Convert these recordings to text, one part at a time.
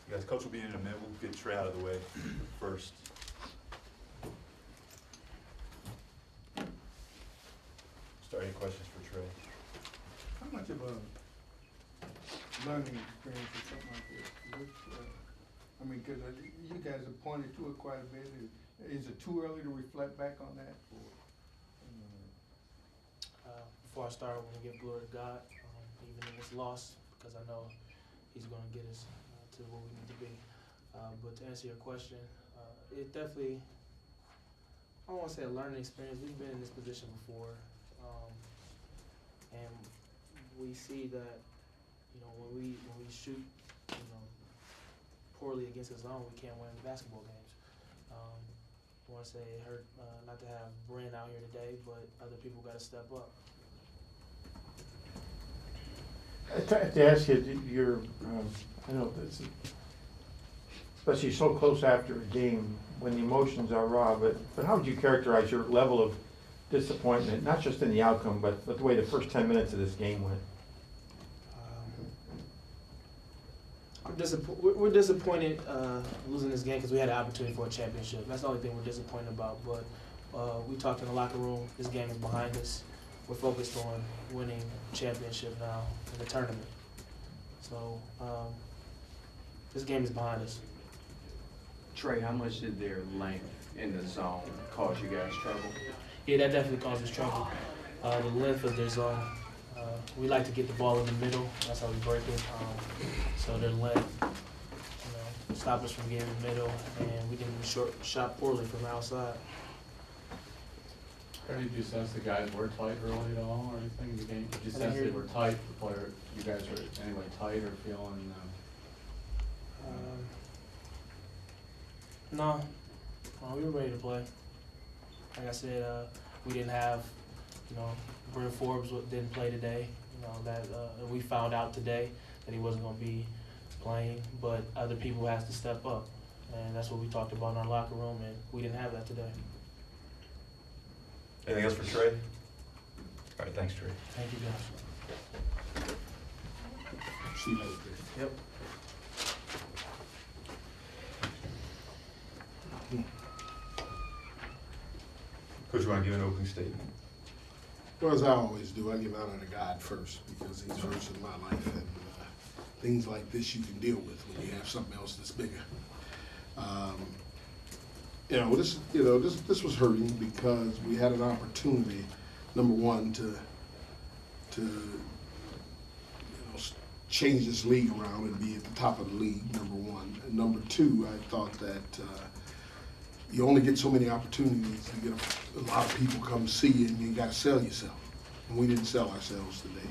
Guys, coach will be in a minute. We'll get Trey out of the way first. Start any questions for Trey? How much of a learning experience is something like this? I mean, because you guys have pointed to it quite a bit. Is it too early to reflect back on that? Before I start, I want to give glory to God, even in this loss, because I know He's going to get us to where we need to be. But to answer your question, it definitely, I don't want to say a learning experience. We've been in this position before, and we see that, when we shoot, poorly against the zone, we can't win basketball games. I want to say it hurt not to have Bryn out here today, but other people got to step up. To ask you, I know this, especially so close after a game when the emotions are raw, but how would you characterize your level of disappointment, not just in the outcome, but the way the first 10 minutes of this game went? We're disappointed losing this game because we had an opportunity for a championship. That's the only thing we're disappointed about. But we talked in the locker room. This game is behind us. We're focused on winning championship now in the tournament. So this game is behind us. Trey, how much did their length in the zone cause you guys trouble? Yeah, that definitely causes trouble. The length of their zone. We like to get the ball in the middle. That's how we break it. So their length, stop us from getting in the middle, and we didn't shot poorly from the outside. Did you sense the guys were tight early at all, or anything in the game? Did you sense they were tight? The player, you guys were anyway tight or feeling? No, we were ready to play. Like I said, we didn't have, Bryn Forbes didn't play today. That we found out today that he wasn't going to be playing, but other people has to step up, and that's what we talked about in our locker room, and we didn't have that today. Anything else for Trey? All right, thanks, Trey. Thank you, guys. See you later. Yep. Coach, you want to give an opening statement? Well, as I always do, I give honor to God first because He's first in my life, and things like this you can deal with when you have something else that's bigger. This was hurting because we had an opportunity, number one, to change this league around and be at the top of the league, number one. And number two, I thought that you only get so many opportunities. You get a lot of people come see you, and you got to sell yourself. And we didn't sell ourselves today.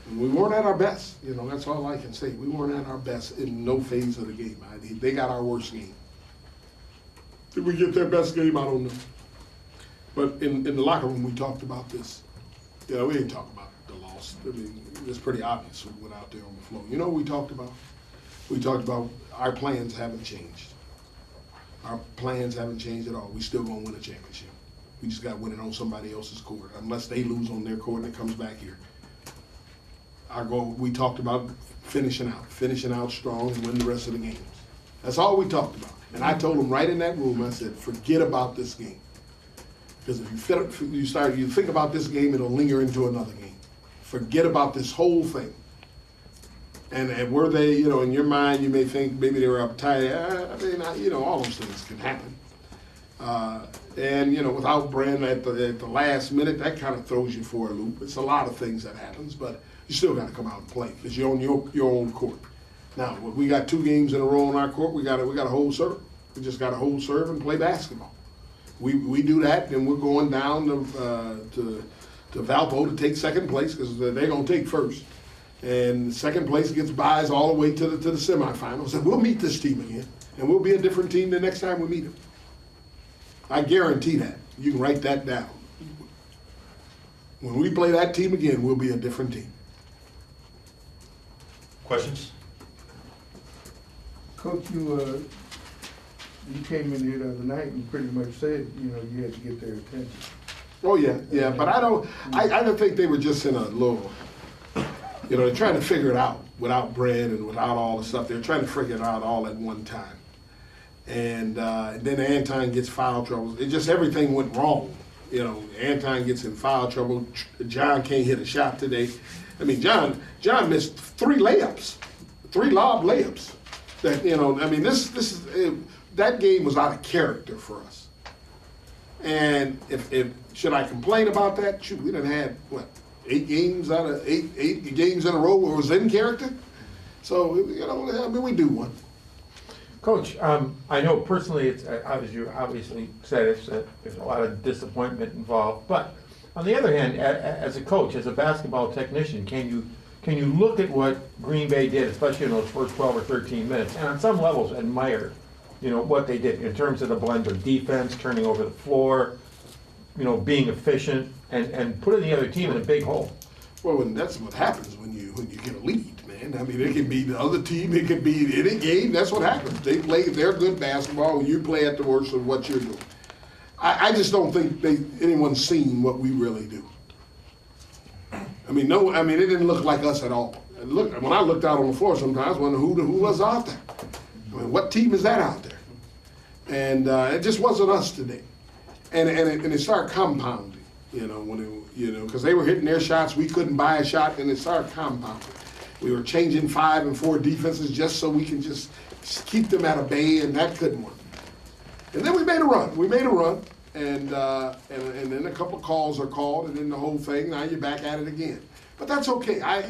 And we weren't at our best. That's all I can say. We weren't at our best in no phase of the game. They got our worst game. Did we get their best game? I don't know. But in the locker room, we talked about this. We didn't talk about the loss. I mean, it's pretty obvious when we went out there on the floor. You know what we talked about? We talked about our plans haven't changed. Our plans haven't changed at all. We still gonna win a championship. We just gotta win it on somebody else's court, unless they lose on their court and it comes back here. Our goal, we talked about finishing out strong and win the rest of the games. That's all we talked about. And I told them right in that room, I said, forget about this game. Because if you think about this game, it'll linger into another game. Forget about this whole thing. And were they, in your mind, you may think maybe they were uptight. All those things can happen. Without Bryn at the last minute, that kind of throws you for a loop. It's a lot of things that happens, but you still got to come out and play because you're on your own court. Now, we got 2 games in a row on our court. We got to hold serve. We just got to hold serve and play basketball. We do that, then we're going down to Valpo to take second place because they're going to take first. And second place gets buys all the way to the semifinals. And we'll meet this team again. And we'll be a different team the next time we meet them. I guarantee that. You can write that down. When we play that team again, we'll be a different team. Questions? Coach, you came in here the other night and pretty much said, you had to get their attention. Oh yeah, but I don't think they were just in a little You know, they're trying to figure it out without bread and without all the stuff. They're trying to figure it out all at one time. And then Anton gets foul trouble. It just, everything went wrong. You know, Anton gets in foul trouble. John can't hit a shot today. I mean, John missed 3 layups, 3 lob layups. That, you know, I mean, that game was out of character for us. And if should I complain about that? Shoot, we done had what, 8 games out of 8 games in a row where it was in character. So, you know, I mean, we do one. Coach, I know personally, it's, as you obviously said, there's a lot of disappointment involved. But on the other hand, as a coach, as a basketball technician, can you look at what Green Bay did, especially in those first 12 or 13 minutes, and on some levels admire, you know, what they did in terms of the blend of defense, turning over the floor, you know, being efficient, and putting the other team in a big hole? Well, and that's what happens when you get a lead, man. I mean, it can be the other team, it could be any game. That's what happens. They play their good basketball, and you play at the worst of what you're doing. I just don't think anyone's seen what we really do. I mean, it didn't look like us at all. Look, when I looked out on the floor sometimes, I wondered who was out there. I mean, what team is that out there? And it just wasn't us today. And it started compounding, you know, because they were hitting their shots, we couldn't buy a shot, and it started compounding. We were changing 5 and 4 defenses just so we can just keep them at a bay, and that couldn't work. And then we made a run. And then a couple of calls are called, and then the whole thing. Now you're back at it again. But that's okay. That's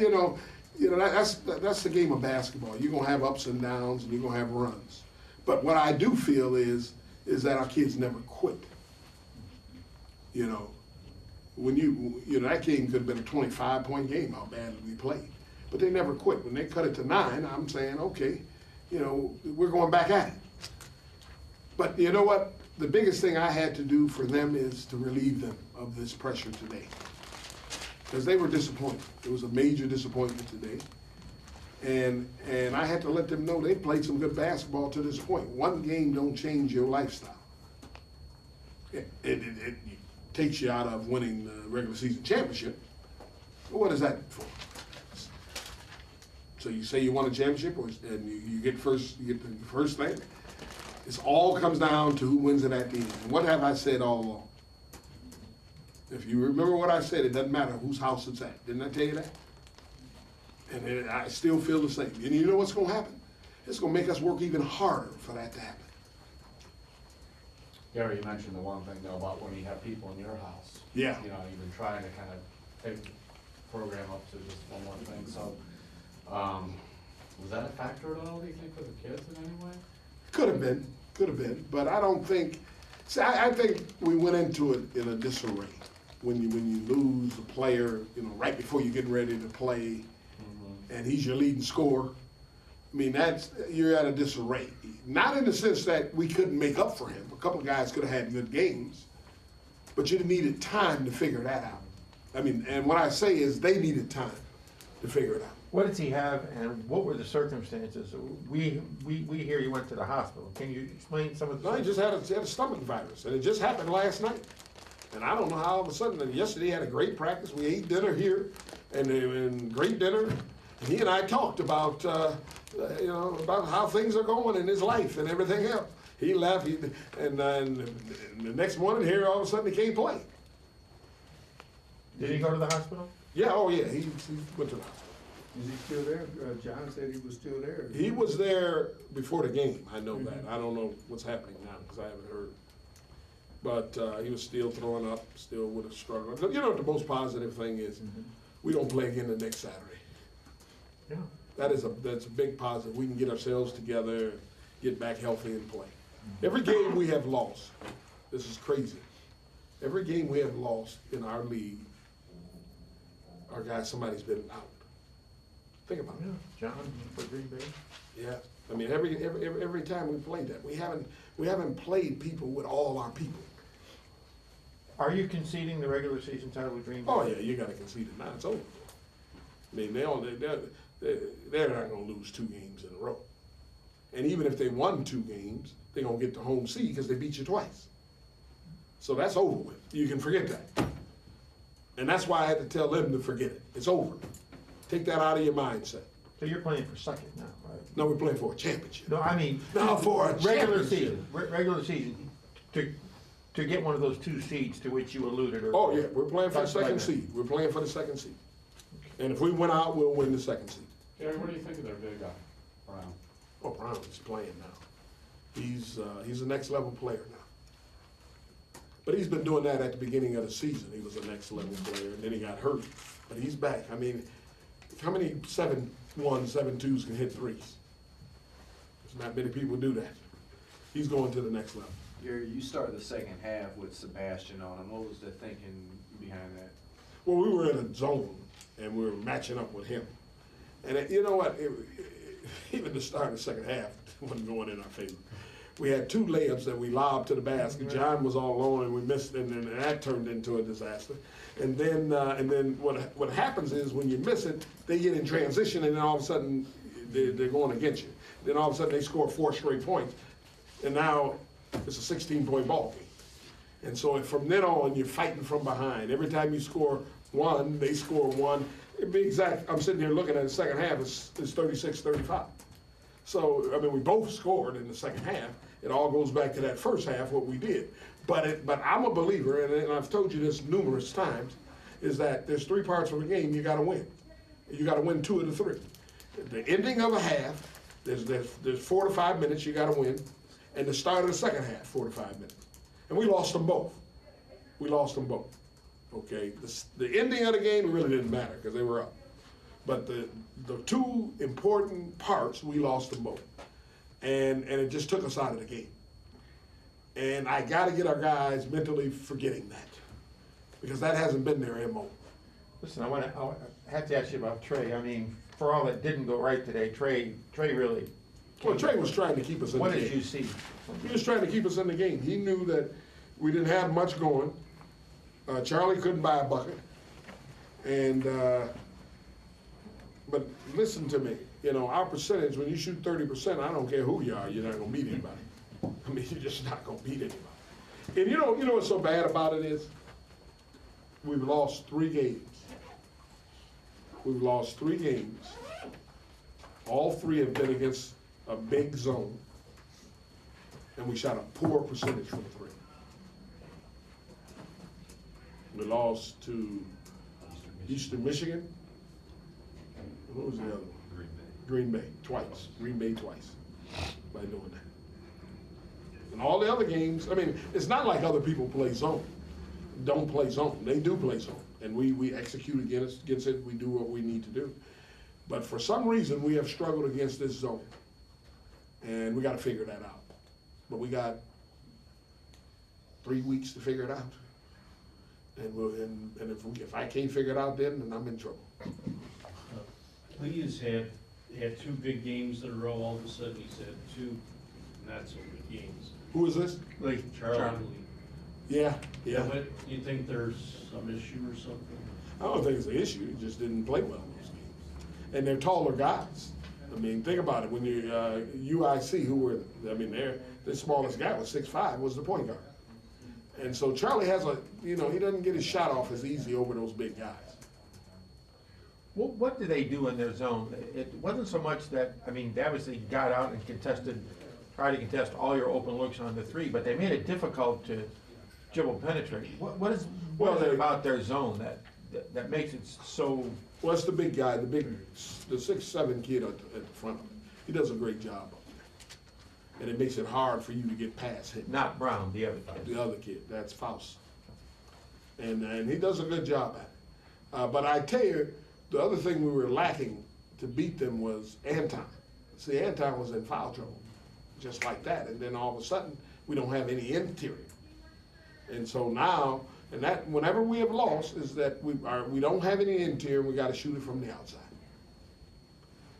the game of basketball. You're gonna have ups and downs, and you're gonna have runs. But what I do feel is that our kids never quit. You know, when that game could have been a 25-point game, how badly we played. But they never quit. When they cut it to 9, I'm saying, okay, you know, we're going back at it. But you know what? The biggest thing I had to do for them is to relieve them of this pressure today. Because they were disappointed. It was a major disappointment today. And I had to let them know they played some good basketball to this point. One game don't change your lifestyle. It takes you out of winning the regular season championship. But what is that for? So you say you won a championship, and you get the first thing. It all comes down to who wins it at the end. And what have I said all along? If you remember what I said, it doesn't matter whose house it's at. Didn't I tell you that? And I still feel the same. And you know what's going to happen? It's going to make us work even harder for that to happen. Gary, you mentioned the one thing though about when you have people in your house. Yeah. You know, you've been trying to kind of take the program up to just one more thing. So, was that a factor at all, do you think, for the kids in any way? Could have been, but I don't think. See, I think we went into it in a disarray. When you lose a player, you know, right before you're getting ready to play, and he's your leading scorer. I mean, you're at a disarray. Not in the sense that we couldn't make up for him. A couple of guys could have had good games, but you needed time to figure that out. I mean, and what I say is they needed time to figure it out. What did he have, and what were the circumstances? We hear he went to the hospital. Can you explain some of the? No, he just had a stomach virus, and it just happened last night. And I don't know how all of a sudden. And yesterday he had a great practice. We ate dinner here, and great dinner. And he and I talked about about how things are going in his life and everything else. He left, and the next morning here, all of a sudden he can't play. Did he go to the hospital? Yeah, oh yeah, he went to the hospital. Is he still there? John said he was still there. He was there before the game. I know that. I don't know what's happening now because I haven't heard. But he was still throwing up, still with a struggle. You know what the most positive thing is? We don't play again the next Saturday. Yeah. That's a big positive. We can get ourselves together, get back healthy and play. Every game we have lost, this is crazy. Every game we have lost in our league, somebody's been out. Think about it. John for Green Bay. Yeah, I mean every time we played that, we haven't played people with all our people. Are you conceding the regular season title with Green Bay? Oh yeah, you got to concede it now. It's over. I mean they're not going to lose 2 games in a row, and even if they won 2 games, they're going to get the home seed because they beat you twice. So that's over with. You can forget that, and that's why I had to tell them to forget it. It's over. Take that out of your mindset. So you're playing for second now, right? No, we're playing for a championship. No, I mean. No, for a regular championship. season, regular season, to get one of those 2 seeds to which you alluded or. Oh, yeah, we're playing for the Something like second that. seed. We're playing for the second seed. And if we win out, we'll win the second seed. Gary, what do you think of their big guy, Brown? Oh, Brown is playing now. He's a next level player now. But he's been doing that at the beginning of the season. He was a next level player, and then he got hurt. But he's back. I mean, how many 7-1, 7-2s can hit threes? There's not many people do that. He's going to the next level. You started the second half with Sebastian on him. What was the thinking behind that? Well, we were in a zone, and we were matching up with him. And you know what? Even the start of the second half wasn't going in our favor. We had 2 layups that we lobbed to the basket. John was all alone, and we missed, and then that turned into a disaster. And then what happens is when you miss it, they get in transition, and then all of a sudden they're going against you. Then all of a sudden they score 4 straight points, and now it's a 16-point ball game. And so from then on, you're fighting from behind. Every time you score 1, they score 1. It'd be exact. I'm sitting here looking at the second half. It's 36-35. So, I mean, we both scored in the second half. It all goes back to that first half, what we did. But I'm a believer, and I've told you this numerous times, is that there's 3 parts of a game you got to win. You got to win 2 of the 3. The ending of a half, there's 4 to 5 minutes you got to win, and the start of the second half, 4 to 5 minutes. And we lost them both. We lost them both. Okay, the ending of the game really didn't matter because they were up. But the 2 important parts, we lost them both. And it just took us out of the game. And I got to get our guys mentally forgetting that because that hasn't been their MO. Listen, I have to ask you about Trey. I mean, for all that didn't go right today, Trey really. Well, Trey was trying to keep us in the game. What did you see? He was trying to keep us in the game. He knew that we didn't have much going. Charlie couldn't buy a bucket. But listen to me, our percentage, when you shoot 30%, I don't care who you are, you're not gonna beat anybody. I mean, you're just not gonna beat anybody. And you know what's so bad about it is? We've lost 3 games. We've lost 3 games. All 3 have been against a big zone. And we shot a poor percentage from 3. We lost to Eastern Michigan. What was the other one? Green Bay, twice. Green Bay twice by doing that. And all the other games, I mean, it's not like other people play zone, don't play zone. They do play zone. And we execute against it. We do what we need to do. But for some reason, we have struggled against this zone. And we got to figure that out. But we got 3 weeks to figure it out. And if I can't figure it out then I'm in trouble. Lee has had 2 big games in a row. All of a sudden, he's had 2 not so good games. Who is this? Lee. Charlie Lee. Yeah. But you think there's some issue or something? I don't think it's an issue. He just didn't play well in those games. And they're taller guys. I mean, think about it. When you UIC, who were the smallest guy was 6'5", was the point guard. And so Charlie has he doesn't get his shot off as easy over those big guys. What do they do in their zone? It wasn't so much that, they obviously got out and tried to contest all your open looks on the 3, but they made it difficult to dribble penetrate. What is it about their zone that makes it so? Well, it's the big guy, the 6'7" kid at the front of him. He does a great job up there. And it makes it hard for you to get past him. Not Brown, the other kid. The other kid, that's Faust. And he does a good job at it. But I tell you, the other thing we were lacking to beat them was Anton. See, Anton was in foul trouble, just like that. And then all of a sudden, we don't have any interior. And so now, and that whenever we have lost, is that we don't have any interior, and we got to shoot it from the outside.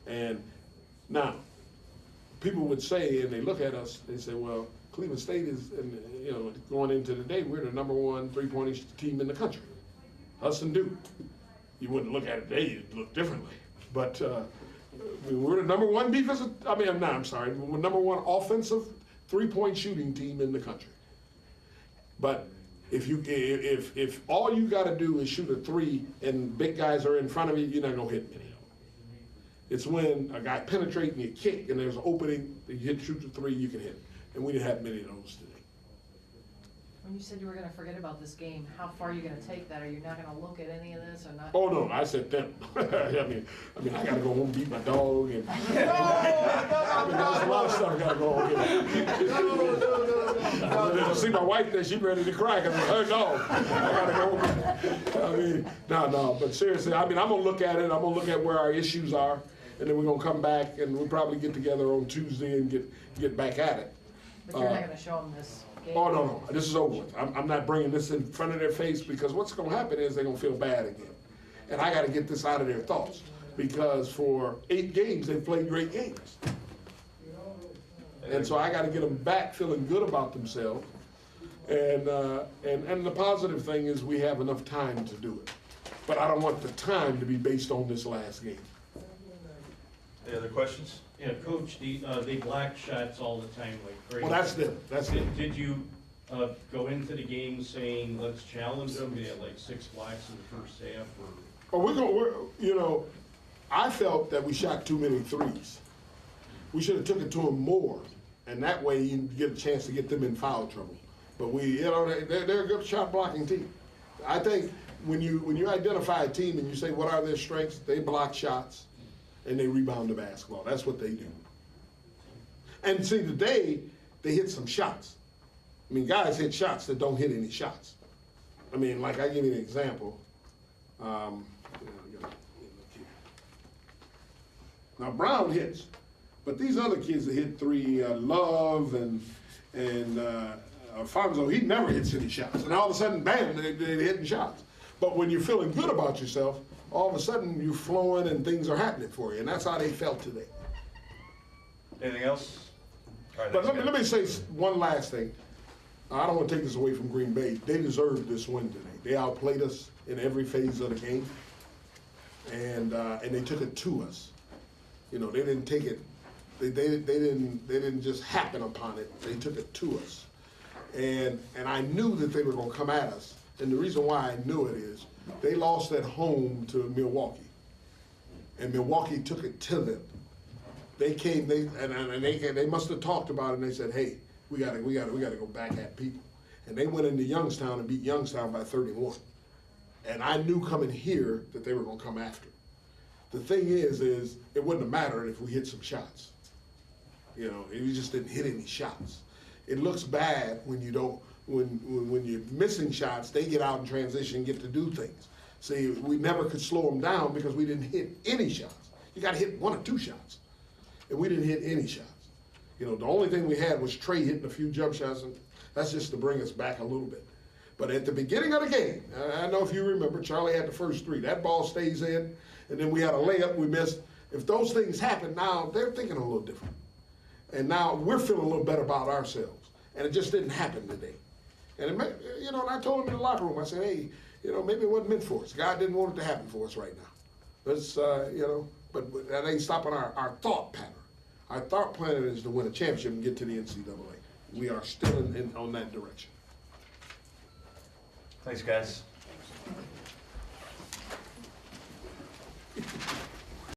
And now, people would say, and they look at us, they say, well, Cleveland State is, going into the day, we're the #1 3-point team in the country. Us and Duke. You wouldn't look at it today, you'd look differently. But we're the #1 defensive, we're #1 offensive 3-point shooting team in the country. But if all you got to do is shoot a 3 and big guys are in front of you, you're not gonna hit many of them. It's when a guy penetrates and you kick and there's an opening, you shoot the three, you can hit. And we didn't have many of those today. When you said you were gonna forget about this game, how far are you gonna take that? Are you not gonna look at any of this or not? Oh, no, I said them. I mean, I gotta go home and beat my dog and, I mean, there's a lot of stuff I gotta go home and get. See my wife there, she ready to cry because it's her dog. I gotta go home. I mean, no, but seriously, I mean, I'm gonna look at it, I'm gonna look at where our issues are, and then we're gonna come back and we'll probably get together on Tuesday and get back at it. But you're not gonna show them this game? Oh, no, this is over with. I'm not bringing this in front of their face because what's gonna happen is they're gonna feel bad again. And I gotta get this out of their thoughts because for 8 games, they've played great games. And so I gotta get them back feeling good about themselves. And the positive thing is we have enough time to do it. But I don't want the time to be based on this last game. Any other questions? Yeah, Coach, they block shots all the time like crazy. Well, that's them, that's them. Did you go into the game saying, let's challenge them? They had like 6 blocks in the first half or? Oh, I felt that we shot too many threes. We should have took it to them more, and that way you get a chance to get them in foul trouble. But they're a good shot blocking team. I think when you identify a team and you say what are their strengths, they block shots and they rebound the basketball. That's what they do. And see, today they hit some shots. I mean, guys hit shots that don't hit any shots. I mean, like I give you an example. Now Brown hits, but these other kids that hit 3, Love and Alfonso, he never hits any shots. And all of a sudden, bam, they're hitting shots. But when you're feeling good about yourself, all of a sudden you're flowing and things are happening for you. And that's how they felt today. Anything else? All right, But thanks, let me say one last thing. I don't want to take this away from Green Bay. They deserved this win today. They outplayed us in every phase of the game. And they took it to us. They didn't take it, they didn't just happen upon it. They took it to us. And I knew that they were going to come at us. And the reason why I knew it is they lost at home to Milwaukee. And Milwaukee took it to them. They came, they must have talked about it and they said, hey, we gotta go back at people. And they went into Youngstown and beat Youngstown by 31. And I knew coming here that they were gonna come after. The thing is it wouldn't have mattered if we hit some shots. We just didn't hit any shots. It looks bad when you don't, when you're missing shots, they get out in transition and get to do things. See, we never could slow them down because we didn't hit any shots. You gotta hit 1 or 2 shots. And we didn't hit any shots. The only thing we had was Trey hitting a few jump shots, and that's just to bring us back a little bit. But at the beginning of the game, I know if you remember, Charlie had the first 3. That ball stays in, and then we had a layup we missed. If those things happen now, they're thinking a little different. And now we're feeling a little better about ourselves. And it just didn't happen today. And and I told him in the locker room, I said, hey, maybe it wasn't meant for us. God didn't want it to happen for us right now. Let's, but that ain't stopping our thought pattern. Our thought pattern is to win a championship and get to the NCAA. We are still on that direction. Thanks, guys.